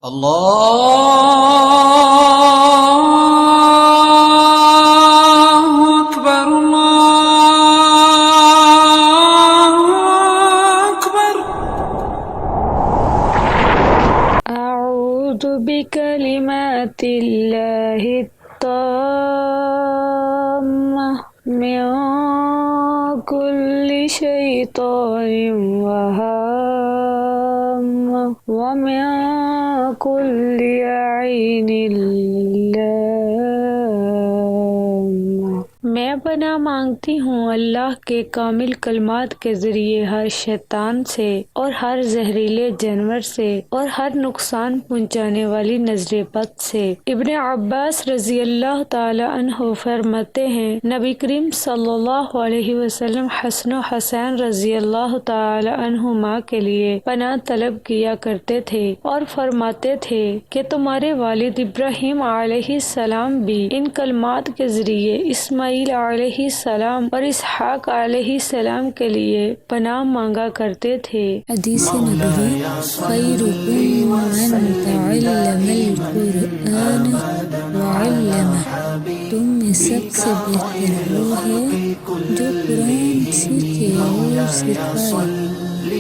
الله أكبر الله أكبر. أعوذ بكلمات الله التامة من كل شيطان وهامة ومن كل عين لامة. میں پناہ مانگتی ہوں اللہ کے کامل کلمات کے ذریعے ہر شیطان سے اور ہر زہریلے جانور سے اور ہر نقصان پہنچانے والی نظر بد سے۔ ابن عباس رضی اللہ تعالی عنہ فرماتے ہیں نبی کریم صلی اللہ علیہ وسلم حسن و حسین رضی اللہ تعالی عنہما کے لیے پناہ طلب کیا کرتے تھے اور فرماتے تھے کہ تمہارے والد ابراہیم علیہ السلام بھی ان کلمات کے ذریعے اسماعیل علیہ السلام اور اسحاق علیہ السلام کے لیے پناہ مانگا کرتے تھے۔ حدیث نبوی خیرکم من تعلم القرآن وعلمہ، تم میں سب سے بہتر وہ ہے جو قرآن سیکھے اور سکھائے۔